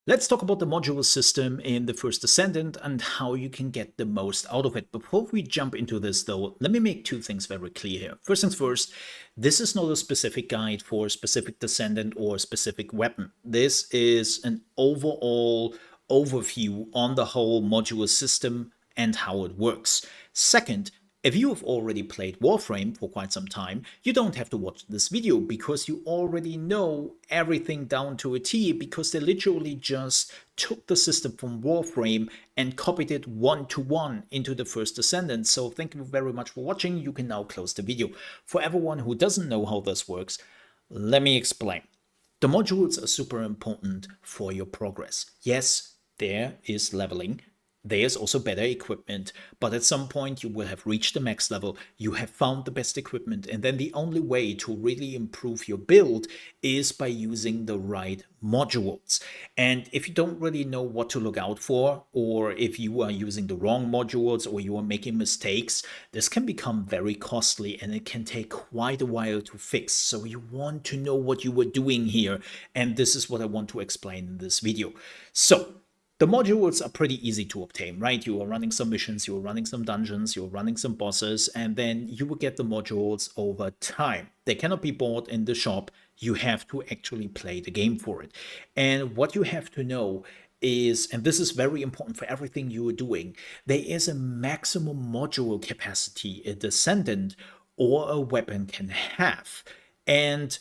Let's talk about the modular system in the first Descendant and how you can get the most out of it. Before we jump into this though, let me make two things very clear here. First things first, this is not a specific guide for a specific Descendant or a specific weapon. This is an overall overview on the whole modular system and how it works. Second, if you have already played Warframe for quite some time, you don't have to watch this video because you already know everything down to a T, because they literally just took the system from Warframe and copied it one-to-one into the first Descendant. So thank you very much for watching. You can now close the video. For everyone who doesn't know how this works, let me explain. The modules are super important for your progress. Yes, there is leveling. There's also better equipment, but at some point you will have reached the max level, you have found the best equipment, and then the only way to really improve your build is by using the right modules. And if you don't really know what to look out for, or if you are using the wrong modules or you are making mistakes, this can become very costly and it can take quite a while to fix. So you want to know what you were doing here, and this is what I want to explain in this video. So the modules are pretty easy to obtain, right? You are running some missions, you are running some dungeons, you are running some bosses, and then you will get the modules over time. They cannot be bought in the shop. You have to actually play the game for it. And what you have to know is, and this is very important for everything you are doing, there is a maximum module capacity a Descendant or a weapon can have. And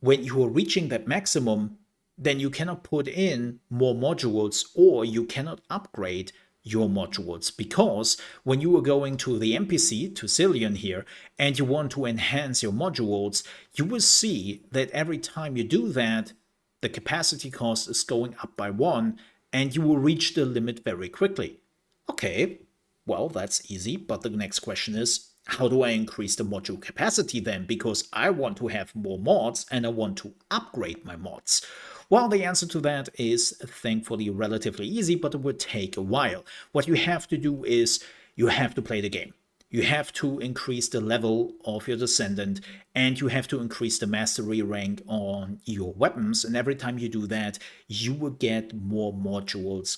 when you are reaching that maximum, then you cannot put in more modules or you cannot upgrade your modules, because when you are going to the NPC, to Cillian here, and you want to enhance your modules, you will see that every time you do that, the capacity cost is going up by 1 and you will reach the limit very quickly. Okay, well, that's easy, but the next question is, how do I increase the module capacity then? Because I want to have more mods and I want to upgrade my mods. Well, the answer to that is thankfully relatively easy, but it would take a while. What you have to do is you have to play the game. You have to increase the level of your Descendant, and you have to increase the mastery rank on your weapons. And every time you do that, you will get more modules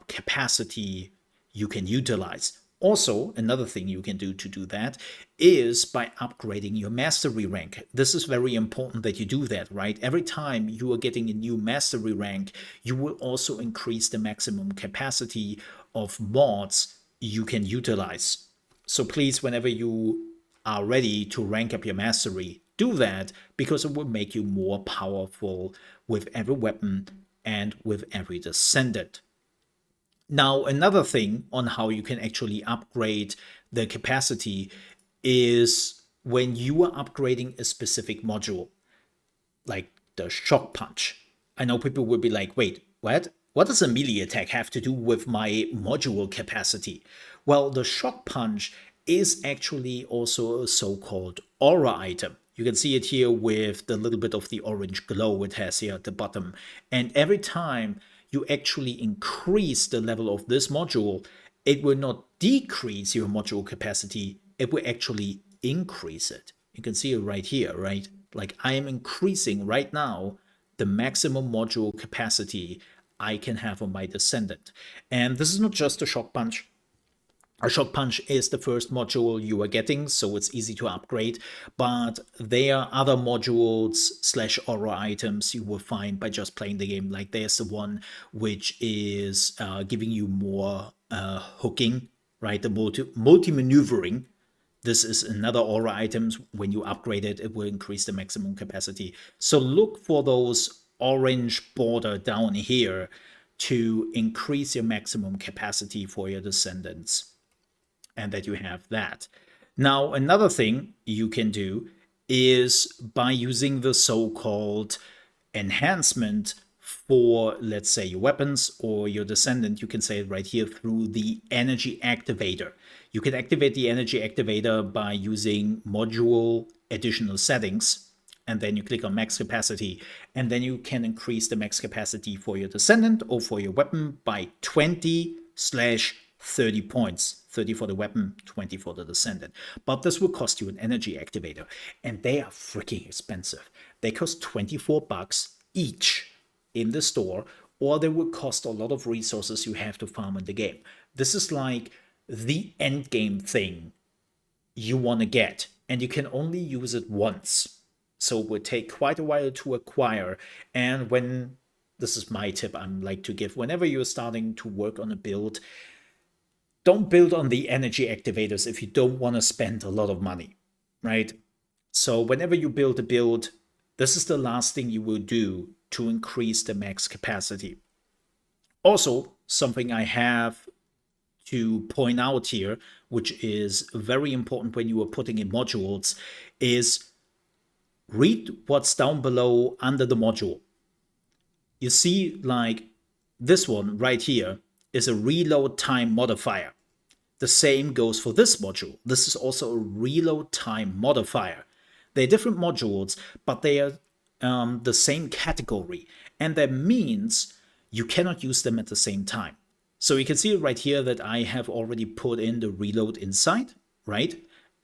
capacity you can utilize. Also, another thing you can do to do that is by upgrading your mastery rank. This is very important that you do that, right? Every time you are getting a new mastery rank, you will also increase the maximum capacity of mods you can utilize. So please, whenever you are ready to rank up your mastery, do that, because it will make you more powerful with every weapon and with every Descendant. Now, another thing on how you can actually upgrade the capacity is when you are upgrading a specific module, like the shock punch. I know people will be like, wait, what? What does a melee attack have to do with my module capacity? Well, the shock punch is actually also a so-called aura item. You can see it here with the little bit of the orange glow it has here at the bottom. And every time you actually increase the level of this module, it will not decrease your module capacity, it will actually increase it. You can see it right here, right? Like I am increasing right now the maximum module capacity I can have on my Descendant. And this is not just a shock punch. A shock punch is the first module you are getting, so it's easy to upgrade, but there are other modules slash aura items you will find by just playing the game. Like there's the one which is giving you more hooking, right? The multi-maneuvering. This is another aura item. When you upgrade it, it will increase the maximum capacity. So look for those orange border down here to increase your maximum capacity for your Descendants, and that you have that. Now, another thing you can do is by using the so-called enhancement for, let's say, your weapons or your Descendant. You can say it right here through the energy activator. You can activate the energy activator by using module additional settings, and then you click on max capacity, and then you can increase the max capacity for your Descendant or for your weapon by 20/30 points. 30 for the weapon, 20 for the Descendant. But this will cost you an energy activator, and they are freaking expensive. They cost $24 each in the store, or they will cost a lot of resources you have to farm in the game. This is like the end game thing you want to get, and you can only use it once. So it would take quite a while to acquire. And when, this is my tip I'm like to give, whenever you're starting to work on a build, don't build on the energy activators if you don't want to spend a lot of money, right? So whenever you build a build, this is the last thing you will do to increase the max capacity. Also, something I have to point out here, which is very important when you are putting in modules, is read what's down below under the module. You see, like this one right here is a reload time modifier. The same goes for this module. This is also a reload time modifier. They're different modules, but they are the same category. And that means you cannot use them at the same time. So you can see right here that I have already put in the reload inside, right?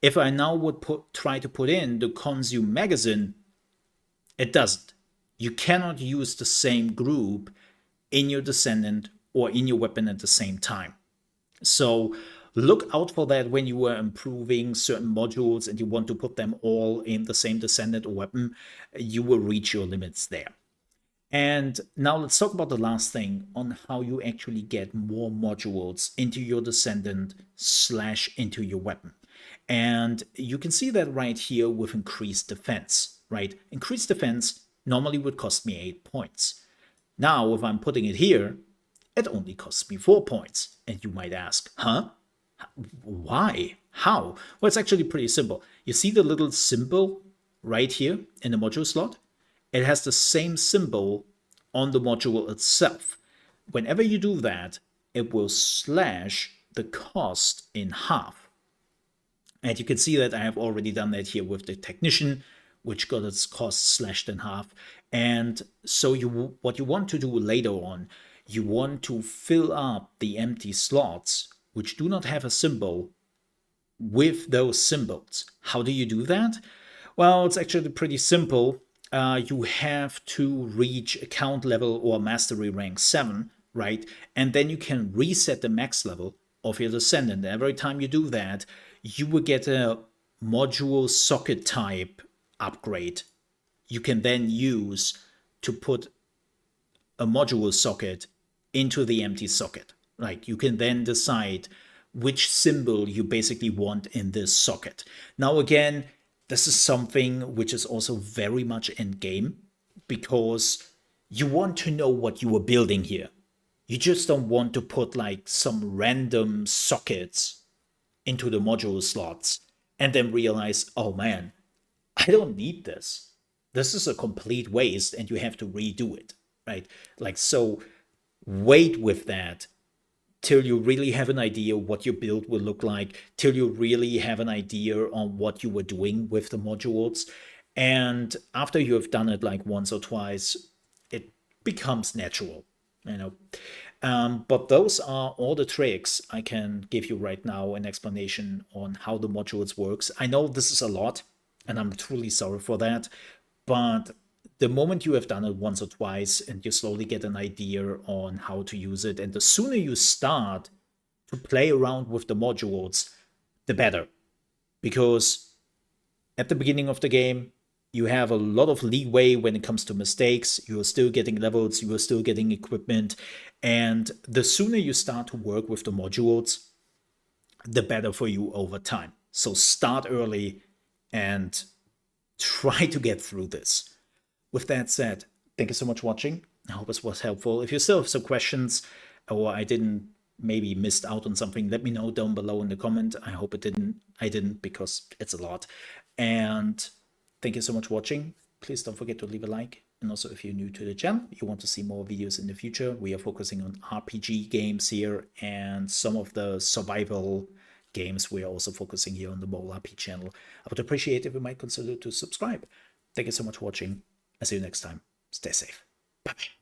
If I now would try to put in the consume magazine, it doesn't. You cannot use the same group in your Descendant or in your weapon at the same time. So look out for that when you are improving certain modules and you want to put them all in the same Descendant or weapon, you will reach your limits there. And now let's talk about the last thing on how you actually get more modules into your Descendant / into your weapon. And you can see that right here with increased defense, right? Increased defense normally would cost me 8 points. Now, if I'm putting it here, it only costs me 4 points. And you might ask, huh? Why? How? Well, it's actually pretty simple. You see the little symbol right here in the module slot? It has the same symbol on the module itself. Whenever you do that, it will slash the cost in half. And you can see that I have already done that here with the Technician, which got its cost slashed in half. And so what you want to do later on, you want to fill up the empty slots, which do not have a symbol, with those symbols. How do you do that? Well, it's actually pretty simple. You have to reach account level or mastery rank 7, right? And then you can reset the max level of your Descendant. Every time you do that, you will get a module socket type upgrade. You can then use to put a module socket into the empty socket. Like you can then decide which symbol you basically want in this socket. Now again, this is something which is also very much end game, because you want to know what you are building here. You just don't want to put like some random sockets into the module slots and then realize, oh man, I don't need this. This is a complete waste and you have to redo it, right? Like, so wait with that till you really have an idea what your build will look like, till you really have an idea on what you were doing with the modules. And after you have done it like once or twice, it becomes natural, you know. But those are all the tricks I can give you right now, an explanation on how the modules works. I know this is a lot, and I'm truly sorry for that, but the moment you have done it once or twice and you slowly get an idea on how to use it, and the sooner you start to play around with the modules, the better. Because at the beginning of the game, you have a lot of leeway when it comes to mistakes. You are still getting levels, you are still getting equipment, and the sooner you start to work with the modules, the better for you over time. So start early and try to get through this. With that said, thank you so much for watching. I hope this was helpful. If you still have some questions or I didn't maybe missed out on something, let me know down below in the comment. I hope I didn't, because it's a lot. And thank you so much for watching. Please don't forget to leave a like. And also, if you're new to the channel, you want to see more videos in the future, we are focusing on RPG games here, and some of the survival games we are also focusing here on the Mole RP channel. I would appreciate if you might consider to subscribe. Thank you so much for watching. I'll see you next time. Stay safe. Bye-bye.